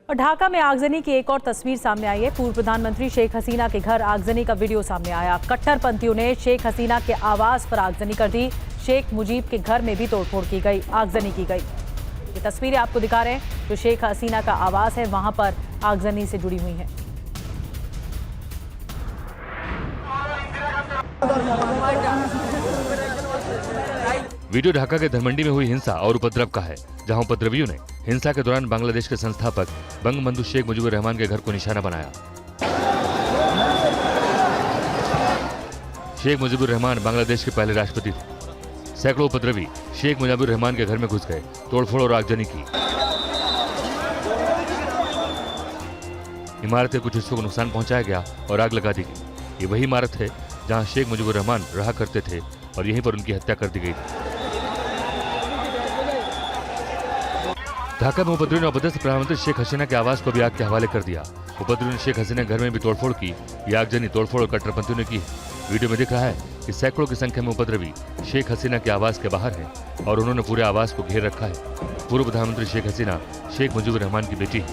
और ढाका में आगजनी की एक और तस्वीर सामने आई है। पूर्व प्रधानमंत्री शेख हसीना के घर आगजनी का वीडियो सामने आया। कट्टरपंथियों ने शेख हसीना के आवास पर आगजनी कर दी। शेख मुजीब के घर में भी तोड़फोड़ की गई, आगजनी की गई। ये तस्वीरें आपको दिखा रहे हैं, जो शेख हसीना का आवास है वहां पर आगजनी से जुड़ी हुई है। वीडियो ढाका के धनमंडी में हुई हिंसा और उपद्रव का है, जहां उपद्रवियों ने हिंसा के दौरान बांग्लादेश के संस्थापक बंगबंधु शेख मुजीबुर रहमान के घर को निशाना बनाया। शेख मुजीबुर रहमान बांग्लादेश के पहले राष्ट्रपति थे। सैकड़ों उपद्रवी शेख मुजीबुर रहमान के घर में घुस गए, तोड़फोड़ और आगजनी की। इमारत के कुछ हिस्सों को नुकसान पहुंचाया गया और आग लगा दी गई। ये वही इमारत है जहां शेख मुजीबुर रहमान रहा करते थे और यहीं पर उनकी हत्या कर दी गई थी। ढाका में उपद्रवियों ने अपदस्थ प्रधानमंत्री शेख हसीना के आवास को भी आग के हवाले कर दिया। उपद्रवियों ने शेख हसीना के घर में भी तोड़फोड़ की। ये आगजनी तोड़फोड़ और कट्टरपंथियों ने की। वीडियो में दिख रहा है कि सैकड़ों की संख्या में उपद्रवी शेख हसीना के आवास के बाहर हैं और उन्होंने पूरे आवास को घेर रखा है। पूर्व प्रधानमंत्री शेख हसीना शेख मुजीबुर रहमान की बेटी है।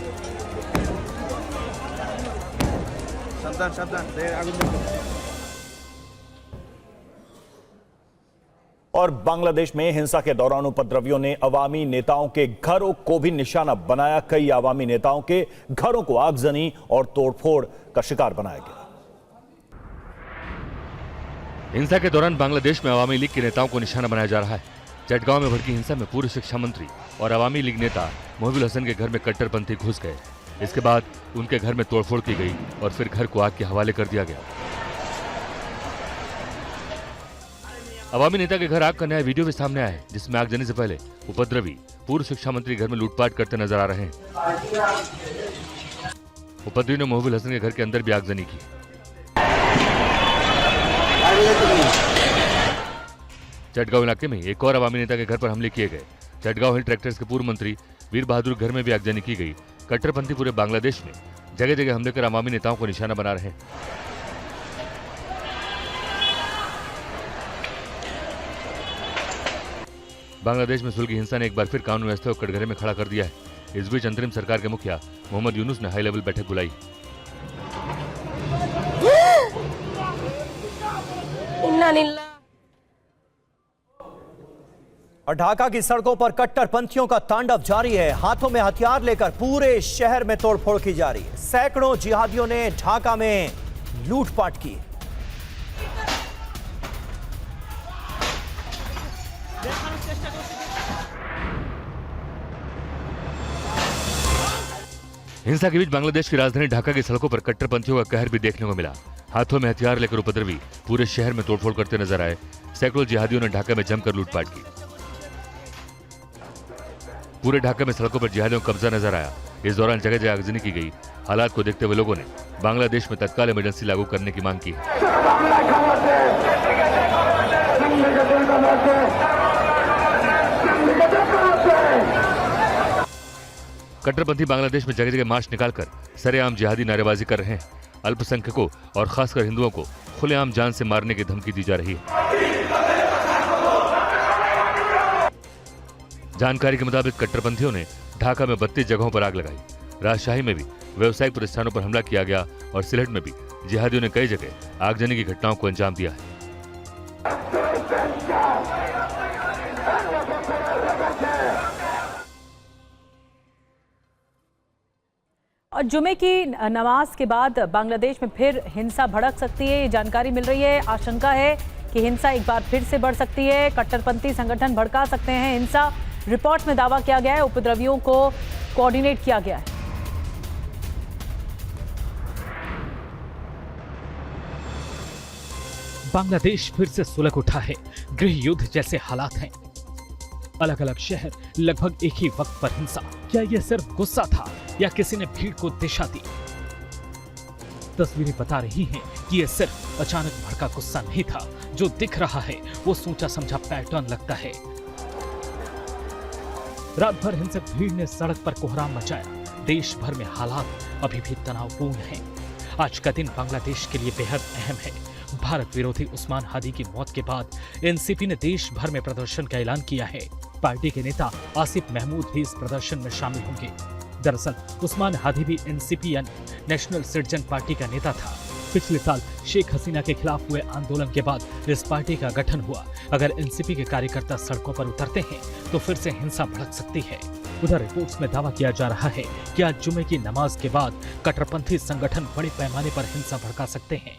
और बांग्लादेश में हिंसा के दौरान उपद्रवियों ने अवामी नेताओं के घरों को भी निशाना बनाया। कई अवामी नेताओं के घरों को आगजनी और तोड़फोड़ का शिकार बनाया गया। हिंसा के दौरान बांग्लादेश में अवामी लीग के नेताओं को निशाना बनाया जा रहा है। चटगांव में भड़की हिंसा में पूर्व शिक्षा मंत्री और अवामी लीग नेता मोहब्बुल हसन के घर में कट्टरपंथी घुस गए। इसके बाद उनके घर में तोड़फोड़ की गई और फिर घर को आग के हवाले कर दिया गया। अवामी नेता के घर आग का नया वीडियो भी सामने आया है, जिसमें आगजनी से पहले उपद्रवी पूर्व शिक्षा मंत्री घर में लूटपाट करते नजर आ रहे हैं। उपद्रवी ने मोहब्बुल हसन के घर के अंदर भी आगजनी की। चटगांव इलाके में एक और अवामी नेता के घर पर हमले किए गए। चटगांव हिल ट्रैक्टर्स के पूर्व मंत्री वीर बहादुर घर में भी आगजनी की गई। कट्टरपंथी पूरे बांग्लादेश में जगह जगह हमले कर अवामी नेताओं को निशाना बना रहे हैं। बांग्लादेश में सुलगी हिंसा ने एक बार फिर कानून व्यवस्था को कटघरे में खड़ा कर दिया है। इस बीच अंतरिम सरकार के मुखिया मोहम्मद यूनुस ने हाई लेवल बैठक बुलाई। और ढाका की सड़कों पर कट्टरपंथियों का तांडव जारी है। हाथों में हथियार लेकर पूरे शहर में तोड़फोड़ की जा रही है। सैकड़ों जिहादियों ने ढाका में लूटपाट की। हिंसा के बीच बांग्लादेश की राजधानी ढाका की सड़कों पर कट्टरपंथियों का कहर भी देखने को मिला। हाथों में हथियार लेकर उपद्रवी पूरे शहर में तोड़फोड़ करते नजर आए। सैकड़ों जिहादियों ने ढाका में जमकर लूटपाट की। पूरे ढाका में सड़कों पर जिहादियों का कब्जा नजर आया। इस दौरान जगह जगह आगजनी की गई। हालात को देखते हुए लोगों ने बांग्लादेश में तत्काल इमरजेंसी लागू करने की मांग की है। कट्टरपंथी बांग्लादेश में जगह जगह मार्च निकालकर सरेआम जिहादी नारेबाजी कर रहे हैं। अल्पसंख्यकों और खासकर हिंदुओं को खुलेआम जान से मारने की धमकी दी जा रही है। जानकारी के मुताबिक कट्टरपंथियों ने ढाका में 32 जगहों पर आग लगाई। राजशाही में भी व्यावसायिक प्रतिष्ठानों पर हमला किया गया और सिलहट में भी जिहादियों ने कई जगह आगजनी की घटनाओं को अंजाम दिया है। और जुमे की नमाज के बाद बांग्लादेश में फिर हिंसा भड़क सकती है, ये जानकारी मिल रही है। आशंका है कि हिंसा एक बार फिर से बढ़ सकती है। कट्टरपंथी संगठन भड़का सकते हैं हिंसा। रिपोर्ट में दावा किया गया है उपद्रवियों को कोऑर्डिनेट किया गया है। बांग्लादेश फिर से सुलग उठा है। गृह युद्ध जैसे हालात हैं। अलग अलग शहर, लगभग एक ही वक्त पर हिंसा। क्या यह सिर्फ गुस्सा था या किसी ने भीड़ को दिशा दी? तस्वीरें बता रही हैं कि यह सिर्फ अचानक भड़का गुस्सा नहीं था। जो दिख रहा है वो सोचा समझा पैटर्न लगता है। रात भर हिंसक भीड़ ने सड़क पर कोहराम मचाया। देश भर में हालात अभी भी तनावपूर्ण हैं। आज का दिन बांग्लादेश के लिए बेहद अहम है। भारत विरोधी उस्मान हादी की मौत के बाद एनसीपी ने देश भर में प्रदर्शन का ऐलान किया है। पार्टी के नेता आसिफ महमूद भी इस प्रदर्शन में शामिल होंगे। दरअसल उस्मान हादी भी एनसीपी यानी नेशनल सिटीजन पार्टी का नेता था। पिछले साल शेख हसीना के खिलाफ हुए आंदोलन के बाद इस पार्टी का गठन हुआ। अगर एनसीपी के कार्यकर्ता सड़कों पर उतरते हैं तो फिर से हिंसा भड़क सकती है। उधर रिपोर्ट्स में दावा किया जा रहा है कि आज जुमे की नमाज के बाद कट्टरपंथी संगठन बड़े पैमाने पर हिंसा भड़का सकते हैं।